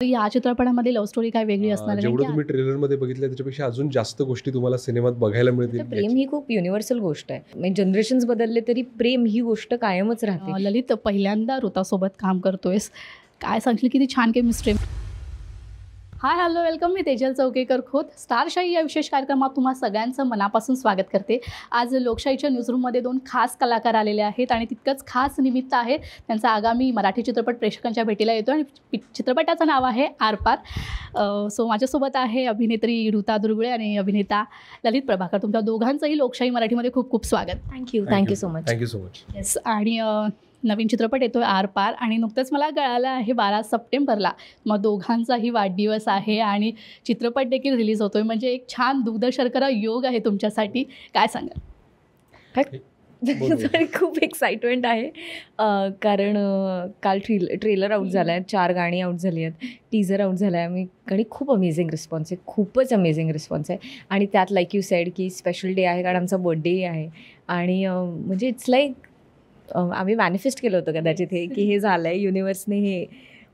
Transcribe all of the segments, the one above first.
या चित्रपटामध्ये love story काय वेगळी असणार आहे जेवढं की तुम्ही ट्रेलरमध्ये बघितलं त्याच्यापेक्षा अजून जास्त गोष्टी तुम्हाला सिनेमात बघायला मिळतील. प्रेम ही खूप युनिव्हर्सल गोष्ट आहे. म्हणजे जनरेशन्स बदलले तरी प्रेम ही गोष्ट कायमच राहते. ललित पहिल्यांदा ऋतासोबत काम करतोयस, काय सांगशील? किती छान केमिस्ट्री. Hi hello welcome. मी तेजल चौकेकर खोत स्टारशाही या विशेष कार्यक्रमात तुम्हा सगळ्यांचं मनापासून स्वागत करते. आज लोकशाहीच्या न्यूजरूममध्ये दोन खास कलाकार आलेले आहेत आणि तितकंच खास निमित्त आहे त्यांचा आगामी मराठी चित्रपट प्रेक्षकांच्या भेटीला येतो आणि चित्रपटाचं नाव आहे आरपार. सो माझ्यासोबत आहे अभिनेत्री ऋता दुर्गुळे आणि अभिनेता ललित प्रभाकर. तुमच्या दोघांचंही लोकशाही मराठीमध्ये खूप खूप स्वागत. Thank you so much. Thank you so much. Yes. आणि नवीन चित्रपट येतो आहे आरपार आणि नुकतंच मला कळालं आहे 12 सप्टेंबरला मग दोघांचाही वाढदिवस आहे आणि चित्रपट देखील रिलीज होतो आहे. म्हणजे एक छान दुग्धशर्करा योग आहे तुमच्यासाठी. काय सांगाल? खूप एक्साइटमेंट आहे कारण काल ट्रेलर आउट झाला आहे, 4 गाणी आउट झाली आहेत, टीजर आउट झाला आहे. आणि खूप अमेझिंग रिस्पॉन्स आहे, खूपच अमेझिंग रिस्पॉन्स आहे. आणि त्यात लाईक यू सेड की स्पेशल डे आहे कारण आमचा बर्थडे आहे आणि म्हणजे इट्स लाईक आम्ही मॅनिफेस्ट केलं होतं कदाचित हे की हे झालं आहे युनिवर्सने, हे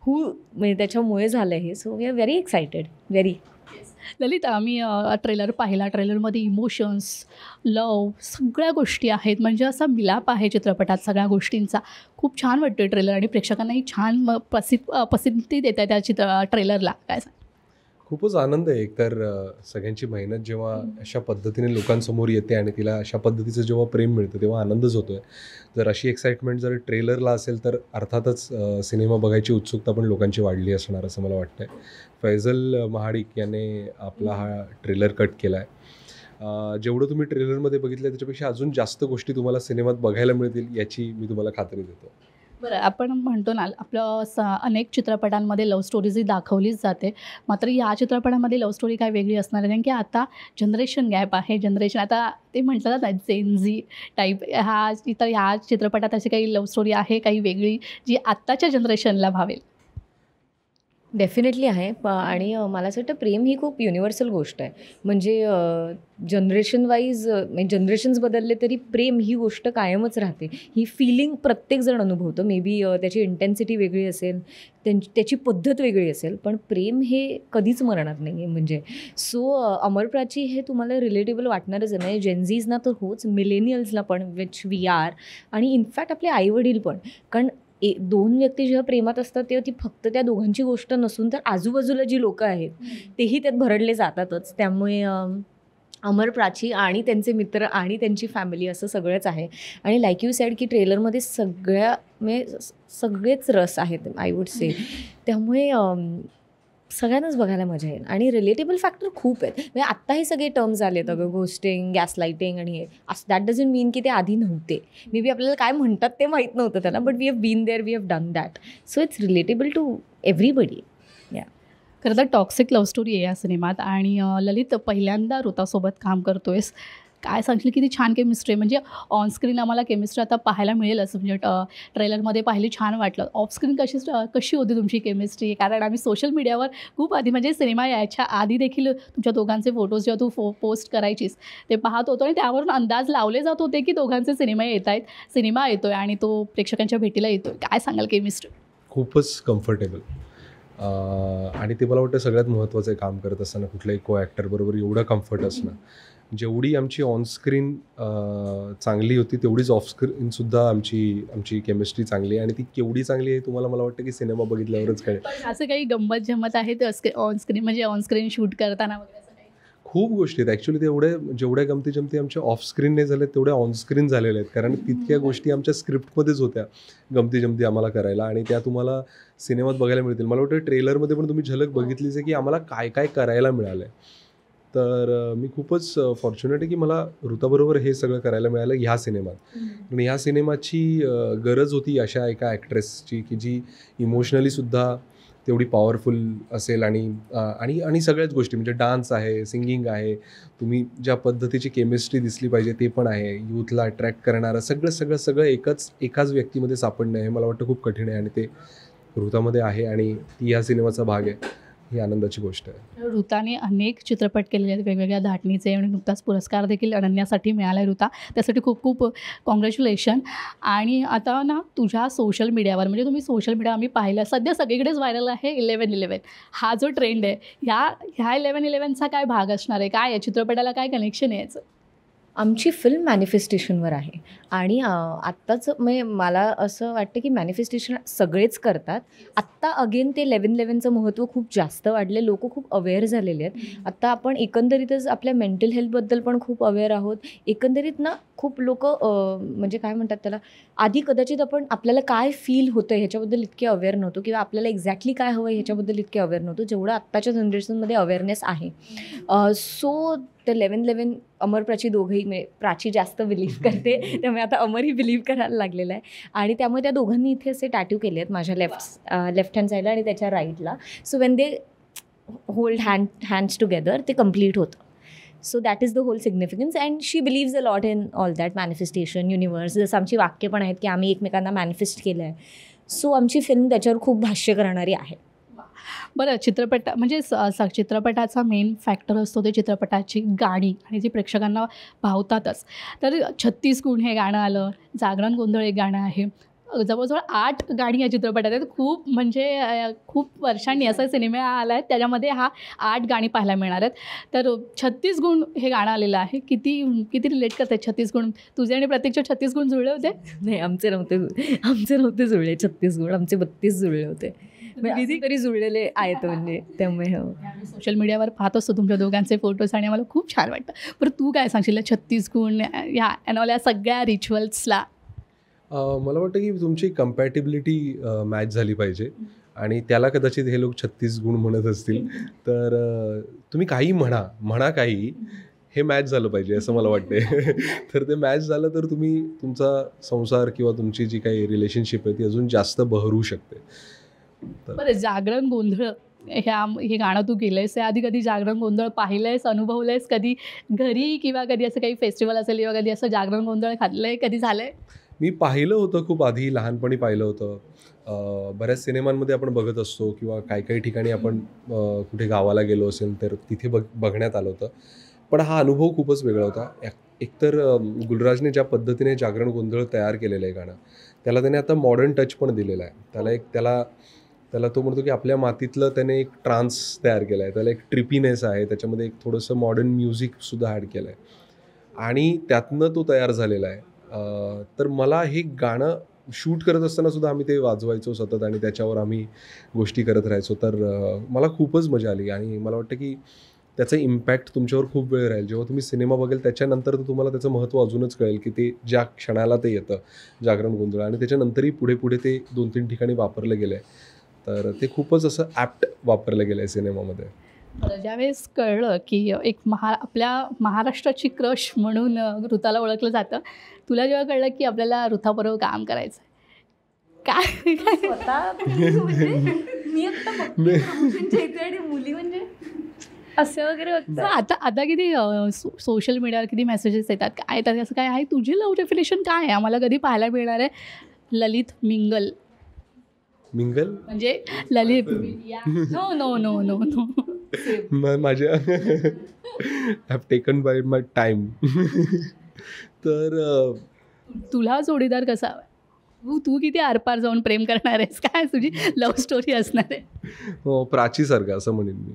म्हणजे त्याच्यामुळे झालं आहे हे. So we are very excited, very. Lalit, आम्ही ट्रेलर पाहिला. ट्रेलरमध्ये इमोशन्स, लव सगळ्या गोष्टी आहेत. म्हणजे असा मिलाप आहे चित्रपटात सगळ्या गोष्टींचा. खूप छान वाटतो ट्रेलर आणि प्रेक्षकांनाही छान पसंती देत आहे त्या ट्रेलरला. काय सांग? खूपच आनंद आहे. एकतर सगळ्यांची मेहनत जेव्हा अशा पद्धतीने लोकांसमोर येते आणि तिला अशा पद्धतीचं जेव्हा प्रेम मिळतं तेव्हा आनंदच होतो आहे. जर अशी एक्साइटमेंट जर ट्रेलरला असेल तर अर्थातच सिनेमा बघायची उत्सुकता पण लोकांची वाढली असणार असं मला वाटतं आहे. फैजल महाडिक याने आपला हा ट्रेलर कट केला आहे. जेवढं तुम्ही ट्रेलरमध्ये बघितलं त्याच्यापेक्षा अजून जास्त गोष्टी तुम्हाला सिनेमात बघायला मिळतील याची मी तुम्हाला खात्री देतो. बरं, आपण म्हणतो ना आपलं अनेक चित्रपटांमध्ये लव्ह स्टोरीजही दाखवलीच जाते. मात्र या चित्रपटामध्ये लव्ह स्टोरी काय वेगळी असणार आहे कारण की आता जनरेशन गॅप आहे. जनरेशन आता ते म्हटलं ना जेन झी टाईप ह्या चित्रपटात अशी काही लव्ह स्टोरी आहे काही वेगळी जी आत्ताच्या जनरेशनला भावेल? डेफिनेटली आहे. आणि मला असं वाटतं प्रेम ही खूप युनिव्हर्सल गोष्ट आहे. म्हणजे जनरेशन वाईज म्हणजे जनरेशन्स बदलले तरी प्रेम ही गोष्ट कायमच राहते. ही फिलिंग प्रत्येकजण अनुभवतं. मे बी त्याची इंटेन्सिटी वेगळी असेल, त्याची पद्धत वेगळी असेल, पण प्रेम हे कधीच मरणार नाही आहे. म्हणजे सो अमर प्राची हे तुम्हाला रिलेटेबल वाटणारच नाही. जेनझीजना तर होच, मिलेनियल्सला पण विच वी आर, आणि इनफॅक्ट आपले आईवडील पण. कारण दोन व्यक्ती जेव्हा प्रेमात असतात तेव्हा ती फक्त त्या दोघांची गोष्ट नसून तर आजूबाजूला जी लोकं आहेत तेही त्यात भरडले जातातच. त्यामुळे अमर प्राची आणि त्यांचे मित्र आणि त्यांची फॅमिली असं सगळंच आहे. आणि लाईक यू सेड की ट्रेलरमध्ये म्हणजे सगळेच रस आहेत आय वुड से. त्यामुळे सगळ्यांनाच बघायला मजा येईल. आणि रिलेटेबल फॅक्टर खूप आहेत. म्हणजे आत्ता हे सगळे टर्म्स आले आहेत अगं, घोस्टिंग, गॅस लाईटिंग आणि हे असं. दॅट डझंट मीन की ते आधी नव्हते. मे बी आपल्याला काय म्हणतात ते माहीत नव्हतं त्यांना, but we have been there, we have done that. So it's relatable to everybody. या खरं तर टॉक्सिक लव्ह स्टोरी आहे या सिनेमात. आणि ललित पहिल्यांदा ऋतासोबत काम करतोयस, काय सांगशील? किती छान केमिस्ट्री. म्हणजे ऑनस्क्रीन आम्हाला केमिस्ट्री आता पाहायला मिळेल असं, म्हणजे ट्रेलरमध्ये पाहिली छान वाटलं. ऑफस्क्रीन कशी होती तुमची केमिस्ट्री? कारण आम्ही सोशल मीडियावर खूप आधी म्हणजे सिनेमा यायच्या आधी देखील तुमच्या दोघांचे फोटोज जेव्हा तू पोस्ट करायचीस ते पाहत होतो आणि त्यावरून अंदाज लावले जात होते की दोघांचे सिनेमा येतो आहे आणि तो प्रेक्षकांच्या भेटीला येतो आहे. काय सांगाल केमिस्ट्री? खूपच कम्फर्टेबल. आणि ते मला वाटतं सगळ्यात महत्त्वाचं आहे काम करत असताना कुठल्याही को ॲक्टरबरोबर एवढं कम्फर्ट असणं. जेवढी आमची ऑनस्क्रीन चांगली होती तेवढीच ऑफस्क्रीनसुद्धा आमची केमिस्ट्री चांगली आहे. आणि ती केवढी चांगली आहे तुम्हाला मला वाटतं की सिनेमा बघितल्यावरच कळेल. असं काही गंमत जमत आहे ते ऑनस्क्रीन म्हणजे ऑनस्क्रीन शूट करताना वगैरे? खूप गोष्टी आहेत ॲक्च्युली. जेवढ्या गमती जमती आमच्या ऑफस्क्रीन नाही झाल्या तेवढ्या ऑनस्क्रीन झालेल्या आहेत. कारण तितक्या गोष्टी आमच्या स्क्रिप्टमध्येच होत्या गमती जमती आम्हाला करायला आणि त्या तुम्हाला सिनेमात बघायला मिळतील. मला वाटतं ट्रेलरमध्ये पण तुम्ही झलक बघितलीच आहे की आम्हाला काय काय करायला मिळालं आहे. तर मी खूपच फॉर्च्युनेट आहे की मला ऋताबरोबर हे सगळं करायला मिळालं ह्या सिनेमात. आणि ह्या सिनेमाची गरज होती अशा एका ॲक्ट्रेसची की जी इमोशनलीसुद्धा तेवढी पॉवरफुल असेल आणि सगळ्याच गोष्टी म्हणजे डान्स आहे, सिंगिंग आहे, तुम्ही ज्या पद्धतीची केमिस्ट्री दिसली पाहिजे ते पण आहे, यूथला अट्रॅक्ट करणारं सगळं एकाच व्यक्तीमध्ये सापडणं हे मला वाटतं खूप कठीण आहे आणि ते ऋतामध्ये आहे आणि ती ह्या सिनेमाचा भाग आहे. ही आनंदाची गोष्ट आहे. ऋताने अनेक चित्रपट केलेले आहेत वेगवेगळ्या धाटणीचे आणि नुकताच पुरस्कार देखील अनन्यासाठी मिळाला आहे ऋता, त्यासाठी खूप खूप कॉंग्रॅच्युलेशन. आणि आता ना तुझ्या सोशल मीडियावर म्हणजे तुम्ही सोशल मीडिया आम्ही पाहिलं सध्या सगळीकडेच व्हायरल आहे 11/11 हा जो ट्रेंड आहे ह्या 11/11चा काय भाग असणार आहे, काय आहे चित्रपटाला काय कनेक्शन आहे याचं? आमची फिल्म मॅनिफेस्टेशनवर आहे आणि आत्ताच म्हणजे मला असं वाटतं की मॅनिफेस्टेशन सगळेच करतात. आत्ता अगेन ते 11/11चं महत्त्व खूप जास्त वाढले, लोक खूप अवेअर झालेले आहेत. आत्ता आपण एकंदरीतच आपल्या मेंटल हेल्थबद्दल पण खूप अवेअर आहोत. एकंदरीत ना खूप लोक म्हणजे काय म्हणतात त्याला, आधी कदाचित आपण आपल्याला काय फील होतं ह्याच्याबद्दल इतके अवेअर नव्हतो किंवा आपल्याला एक्झॅक्टली काय हवं ह्याच्याबद्दल इतके अवेअर नव्हतो जेवढं आत्ताच्या जनरेशनमध्ये अवेअरनेस आहे. सो ते 11/11 अमर प्राची दोघंही म्हणजे प्राची जास्त बिलीव्ह करते त्यामुळे आता अमरही बिलीव्ह करायला लागलेलं आहे आणि त्यामुळे त्या दोघांनी इथे असे टॅटू केले आहेत माझ्या लेफ्ट हँड साईडला आणि त्याच्या राईटला. So when they hold hands together ते कम्प्लीट होतं. So that is the whole significance and she believes a lot in all that manifestation universe. जसं आमची वाक्य पण आहेत की आम्ही एकमेकांना मॅनिफेस्ट केलं आहे. सो आमची फिल्म त्याच्यावर खूप भाष्य करणारी आहे. बरं, चित्रपट म्हणजे चित्रपटाचा मेन फॅक्टर असतो ते चित्रपटाची गाणी आणि जी प्रेक्षकांना भावतातच. तर 36 गुण हे गाणं आलं, जागरण गोंधळ एक गाणं आहे, जवळजवळ 8 गाणी या चित्रपटात आहेत. खूप म्हणजे खूप वर्षांनी असा सिनेमा आला आहे त्याच्यामध्ये 8 गाणी पाहायला मिळणार आहेत. तर 36 गुण हे गाणं आलेलं आहे. किती किती रिलेट करतात 36 गुण? तुझे आणि प्रत्येकचे 36 गुण जुळले होते? नाही, आमचे नव्हते जुळले 36 गुण, आमचे 32 जुळले होते. किती तरी जुळलेले आहेत म्हणजे त्यामुळे. आम्ही सोशल मीडियावर पाहत असतो तुमच्या दोघांचे फोटोज आणि आम्हाला खूप छान वाटतं. बरं, तू काय सांगशील 36 गुण या सगळ्या रिच्युअल्सला? मला वाटतं की तुमची कम्पॅटिबिलिटी मॅच झाली पाहिजे आणि त्याला कदाचित हे लोक 36 गुण म्हणत असतील. तर तुम्ही काही म्हणा काही, हे मॅच झालं पाहिजे असं मला वाटते. तर ते मॅच झालं तर तुम्ही तुमचा संसार किंवा तुमची जी काही रिलेशनशिप आहे ती अजून जास्त बहरू शकते. बरं, जागरण गोंधळ हे गाणं तू केलंयस, आधी कधी जागरण गोंधळ पाहिलंयस, अनुभवलंयस कधी घरी किंवा कधी असं काही फेस्टिवल असेल किंवा कधी असं जागरण गोंधळ खाल्लंय, कधी झालंय? मी पाहिलं होतं खूप आधी, लहानपणी पाहिलं होतं. बऱ्याच सिनेमांमध्ये आपण बघत असतो किंवा काही ठिकाणी आपण कुठे गावाला गेलो असेल तर तिथे बघण्यात आलं होतं. पण हा अनुभव खूपच वेगळा होता. एकतर गुलराजने ज्या पद्धतीने जागरण गोंधळ तयार केलेलं आहे गाणं, त्याला त्याने आता मॉडर्न टच पण दिलेला आहे. त्याला तो म्हणतो की आपल्या मातीतलं त्याने एक ट्रान्स तयार केला आहे, त्याला एक ट्रिपीनेस आहे, त्याच्यामध्ये एक थोडंसं मॉडर्न म्युझिकसुद्धा ॲड केलं आहे आणि त्यातनं तो तयार झालेला आहे. तर मला हे गाणं शूट करत असताना सुद्धा आम्ही ते वाजवायचो सतत आणि त्याच्यावर आम्ही गोष्टी करत राहायचो. तर मला खूपच मजा आली आणि मला वाटतं की त्याचा इम्पॅक्ट तुमच्यावर खूप वेळ राहील. जेव्हा तुम्ही सिनेमा बघेल त्याच्यानंतर तर तुम्हाला त्याचं महत्त्व अजूनच कळेल की ते ज्या क्षणाला ते येतं जागरण गोंधळ आणि त्याच्यानंतरही पुढे ते 2-3 ठिकाणी वापरलं गेलं आहे. तर ते खूपच असं ॲप्ट वापरलं गेलं आहे सिनेमामध्ये. ज्यावेळेस कळलं की एक आपल्या महाराष्ट्राची क्रश म्हणून ऋताला ओळखलं जातं, तुला जेव्हा कळलं की आपल्याला ऋताबरोबर काम करायचं आहे, काय मुली म्हणजे असं वगैरे आता किती सोशल मीडियावर किती मेसेजेस येतात, काय येतात, असं काय आहे तुझी लव्ह डेफिनेशन काय आहे, आम्हाला कधी पाहायला मिळणार आहे? ललित मिंगल म्हणजे ललित नो माझ्या have taken by my time. तर तुला जोडीदार कसा हवा? तू किती आरपार जाऊन प्रेम करणार आहेस, काय तुझी लव्ह स्टोरी असणार आहे? हो, प्राचीसारखं असं म्हणेन मी.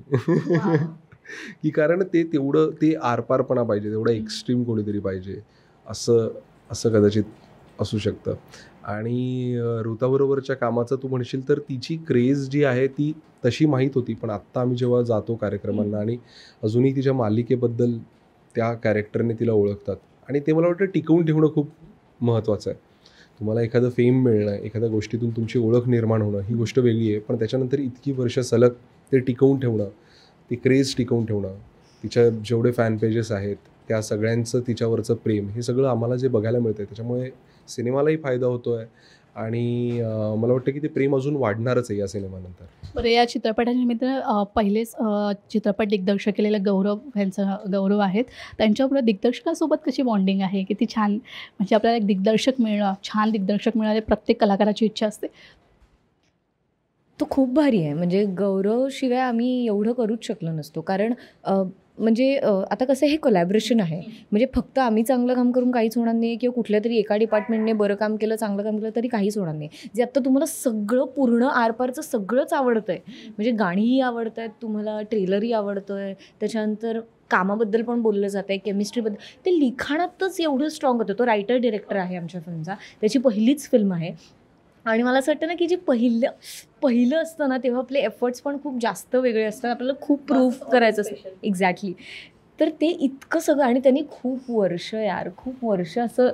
की कारण ते आरपारपणा पाहिजे, तेवढं एक्स्ट्रीम कोणीतरी पाहिजे असं कदाचित असू शकतं. आणि ऋताबरोबरच्या कामाचं तू म्हणशील तर तिची क्रेज जी आहे ती तशी माहीत होती, पण आत्ता आम्ही जेव्हा जातो कार्यक्रमांना आणि अजूनही तिच्या मालिकेबद्दल त्या कॅरेक्टरने तिला ओळखतात आणि ते मला वाटतं टिकवून ठेवणं खूप महत्त्वाचं आहे. तुम्हाला एखादं फेम मिळणं, एखाद्या गोष्टीतून तुमची ओळख निर्माण होणं ही गोष्ट वेगळी आहे, पण त्याच्यानंतर इतकी वर्ष सलग ते टिकवून ठेवणं, ती क्रेज टिकवून ठेवणं, तिच्या जेवढे फॅन पेजेस आहेत त्या सगळ्यांचं तिच्यावरचं प्रेम, हे सगळं आम्हाला जे बघायला मिळतं आहे त्याच्यामुळे सिनेमालाही फायदा होतो आहे आणि मला वाटतं की ते प्रेम अजून वाढणारच आहे या सिनेमानंतर. बरं, या चित्रपटानिमित्त पहिलेच चित्रपट दिग्दर्शक केलेलं गौरव आहेत, त्यांच्याबरोबर दिग्दर्शकासोबत कशी बॉन्डिंग आहे? किती छान, म्हणजे आपल्याला एक दिग्दर्शक मिळणं, छान दिग्दर्शक मिळाले प्रत्येक कलाकाराची इच्छा असते. तो खूप भारी आहे. म्हणजे गौरवशिवाय आम्ही एवढं करूच शकलो नसतो. कारण म्हणजे आता कसं हे कोलॅबरेशन आहे. म्हणजे फक्त आम्ही चांगलं काम करून काहीच होणार नाही किंवा कुठल्या तरी एका डिपार्टमेंटने बरं काम केलं, चांगलं काम केलं तरी काहीच होणार नाही. जे आत्ता तुम्हाला सगळं पूर्ण आरपारचं सगळंच आवडतं आहे. म्हणजे गाणीही आवडत आहेत तुम्हाला, ट्रेलरही आवडतं आहे, त्याच्यानंतर कामाबद्दल पण बोललं जातं आहे, केमिस्ट्रीबद्दल. ते लिखाणातच एवढं स्ट्रॉंग होतं. तो रायटर डिरेक्टर आहे आमच्या फिल्मचा. त्याची पहिलीच फिल्म आहे. आणि मला असं वाटतं ना की जे पहिलं असतं ना तेव्हा आपले एफर्ट्स पण खूप जास्त वेगळे असतात. आपल्याला खूप प्रूफ करायचं असतं. एक्झॅक्टली. तर ते इतकं सगळं आणि त्यांनी खूप वर्ष असं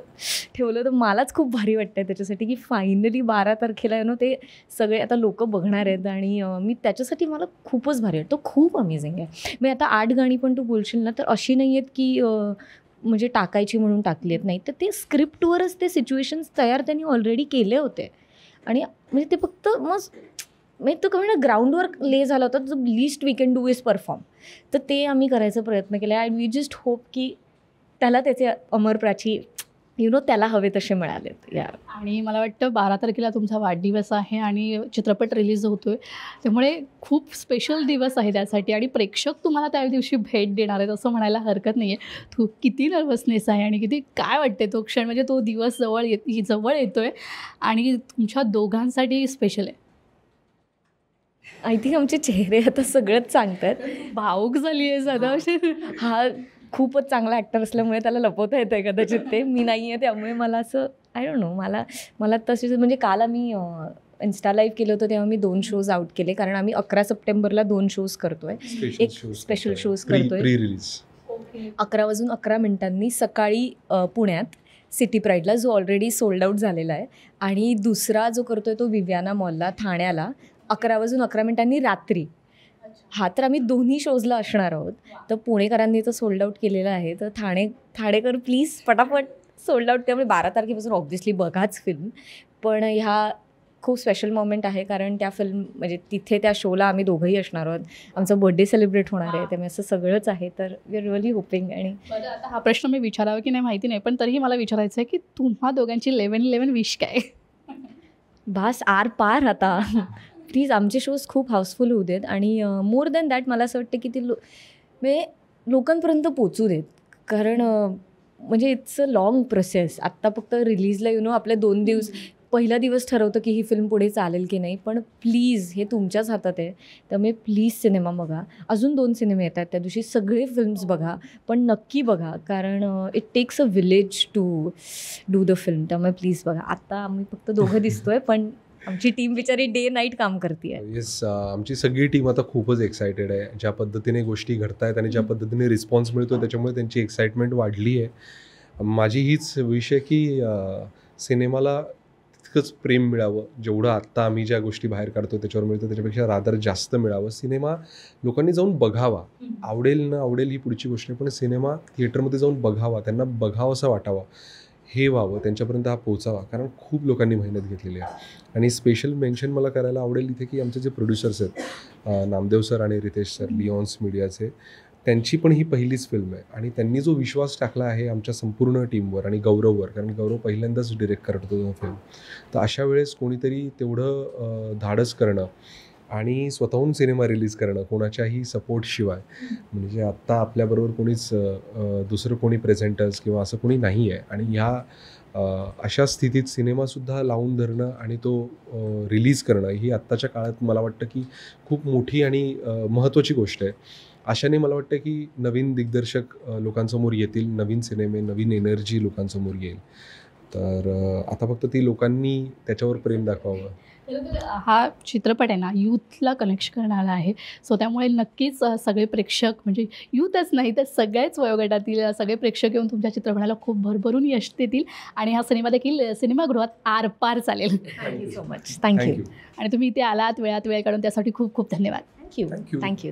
ठेवलं. तर मलाच खूप भारी वाटतं आहे त्याच्यासाठी की फायनली 12 तारखेला ते सगळे आता लोक बघणार आहेत. आणि मी त्याच्यासाठी मला खूपच भारी वाटतं. खूप अमेझिंग आहे. मी आता 8 गाणी पण तू बोलशील ना तर अशी नाही आहेत की म्हणजे टाकायची म्हणून टाकली आहेत. नाही तर ते स्क्रिप्टवरच ते सिच्युएशन्स तयार त्यांनी ऑलरेडी केले होते. आणि म्हणजे ते फक्त म्हणजे तो कमी ना ग्राउंडवर ले झाला होता. जो least we can do is perform. तर ते आम्ही करायचा प्रयत्न केला. अँड वी जस्ट होप की त्याला त्याचे अमरप्राची त्याला हवे तसे मिळालेत यार. आणि मला वाटतं 12 तारखेला तुमचा वाढदिवस आहे आणि चित्रपट रिलीज होतो आहे. त्यामुळे खूप स्पेशल दिवस आहे त्यासाठी आणि प्रेक्षक तुम्हाला त्या दिवशी भेट देणार आहेत असं म्हणायला हरकत नाही आहे. तू किती नर्वसनेस आहे आणि किती काय वाटते तो क्षण, म्हणजे तो दिवस जवळ येतो आहे आणि तुमच्या दोघांसाठी स्पेशल आहे. आय थिंक आमचे चेहरे आता सगळंच सांगतात. भावूक झाली आहे सदा. हा खूपच चांगला ॲक्टर असल्यामुळे त्याला लपवता येतं आहे कदाचित ते. मी नाही आहे त्यामुळे मला असं आय डोंट नो. मला तसेच म्हणजे काल आम्ही इन्स्टा लाईव्ह केलं होतं तेव्हा मी 2 शोज आउट केले. कारण आम्ही 11 सप्टेंबरला 2 शोज करतोय. एक स्पेशल शोज करतोय. 11 वाजून 11 मिनिटांनी सकाळी पुण्यात सिटी प्राईडला, जो ऑलरेडी सोल्ड आउट झालेला आहे. आणि दुसरा जो करतोय तो विव्याना मॉलला ठाण्याला 11 वाजून 11 मिनिटांनी रात्री. हा तर आम्ही दोन्ही शोजला असणार आहोत. तर पुणेकरांनी तर सोल्ड आउट केलेलं आहे. तर ठाणेकर प्लीज पटापट सोल्ड आउट. त्यामुळे 12 तारखेपासून ऑब्व्हियसली बघाच फिल्म. पण ह्या खूप स्पेशल मोमेंट आहे कारण त्या फिल्म म्हणजे तिथे त्या शोला आम्ही दोघंही असणार आहोत. आमचा बर्थडे सेलिब्रेट होणार आहे. त्यामुळे असं सगळंच आहे. तर वी आर रिअली होपिंग. आणि आता हा प्रश्न मी विचारावा की नाही माहिती नाही, पण तरीही मला विचारायचं आहे की तुम्हा दोघांची 11-11 विश काय? बास आर पार आता. प्लीज आमचे शोज खूप हाऊसफुल होऊ देत. आणि मोर दॅन दॅट मला असं वाटतं की ते म्हणजे लोकांपर्यंत पोचू देत. कारण म्हणजे इट्स अ लाँग प्रोसेस. आत्ता फक्त रिलीजला आपले 2 दिवस पहिला दिवस ठरवतं की ही फिल्म पुढे चालेल की नाही. पण प्लीज हे तुमच्याच हातात आहे. त्यामुळे प्लीज सिनेमा बघा. अजून 2 सिनेमे येतात त्या दिवशी. सगळे फिल्म्स बघा. पण नक्की बघा कारण it takes a village to do the film. त्यामुळे प्लीज बघा. आत्ता आम्ही फक्त दोघं दिसतोय पण आमची टीम बिचारी डे नाईट काम करते. येस, आमची सगळी टीम आता खूपच एक्सायटेड आहे. ज्या पद्धतीने गोष्टी घडत आहेत आणि ज्या पद्धतीने रिस्पॉन्स मिळतो त्याच्यामुळे त्यांची एक्साइटमेंट वाढली आहे. माझी हीच विश आहे की सिनेमाला तितकंच प्रेम मिळावं जेवढं आत्ता आम्ही ज्या गोष्टी बाहेर काढतो त्याच्यावर मिळतं त्याच्यापेक्षा रादर जास्त मिळावं. सिनेमा लोकांनी जाऊन बघावा. आवडेल न आवडेल ही पुढची गोष्ट आहे, पण सिनेमा थिएटरमध्ये जाऊन बघावा, त्यांना बघावं असं वाटावं, हे व्हावं, त्यांच्यापर्यंत हा पोचावा. कारण खूप लोकांनी मेहनत घेतलेली आहे. आणि स्पेशल मेन्शन मला करायला आवडेल इथे की आमचे जे प्रोड्युसर्स आहेत नामदेव सर आणि रितेश सर लिओन्स मीडियाचे, त्यांची पण ही पहिलीच फिल्म आहे आणि त्यांनी जो विश्वास टाकला आहे आमच्या संपूर्ण टीमवर आणि गौरववर, कारण गौरव पहिल्यांदाच डिरेक्ट करत होतो फिल्म. तर अशा वेळेस कोणीतरी तेवढं धाडस करणं आणि स्वतःहून सिनेमा रिलीज करणं कोणाच्याही सपोर्टशिवाय, म्हणजे आत्ता आपल्याबरोबर कोणीच दुसरं कोणी प्रेझेंटर्स किंवा असं कोणी नाही आहे. आणि ह्या अशा स्थितीत सिनेमासुद्धा लावून धरणं आणि तो रिलीज करणं ही आत्ताच्या काळात मला वाटतं की खूप मोठी आणि महत्त्वाची गोष्ट आहे. अशाने मला वाटतं की नवीन दिग्दर्शक लोकांसमोर येतील, नवीन सिनेमे, नवीन एनर्जी लोकांसमोर येईल. तर आता फक्त ती लोकांनी त्याच्यावर प्रेम दाखवावं. हा चित्रपट आहे ना यूथला कनेक्ट करणारा आहे. सो त्यामुळे नक्कीच सगळे प्रेक्षक, म्हणजे यूथच नाही तर सगळ्याच वयोगटातील सगळे प्रेक्षक येऊन तुमच्या चित्रपटाला खूप भरभरून यश देतील आणि हा सिनेमा देखील सिनेमागृहात आरपार चालेल. Thank you so much. थँक्यू. आणि तुम्ही इथे आलात, वेळात वेळ काढून त्यासाठी खूप खूप धन्यवाद. थँक्यू.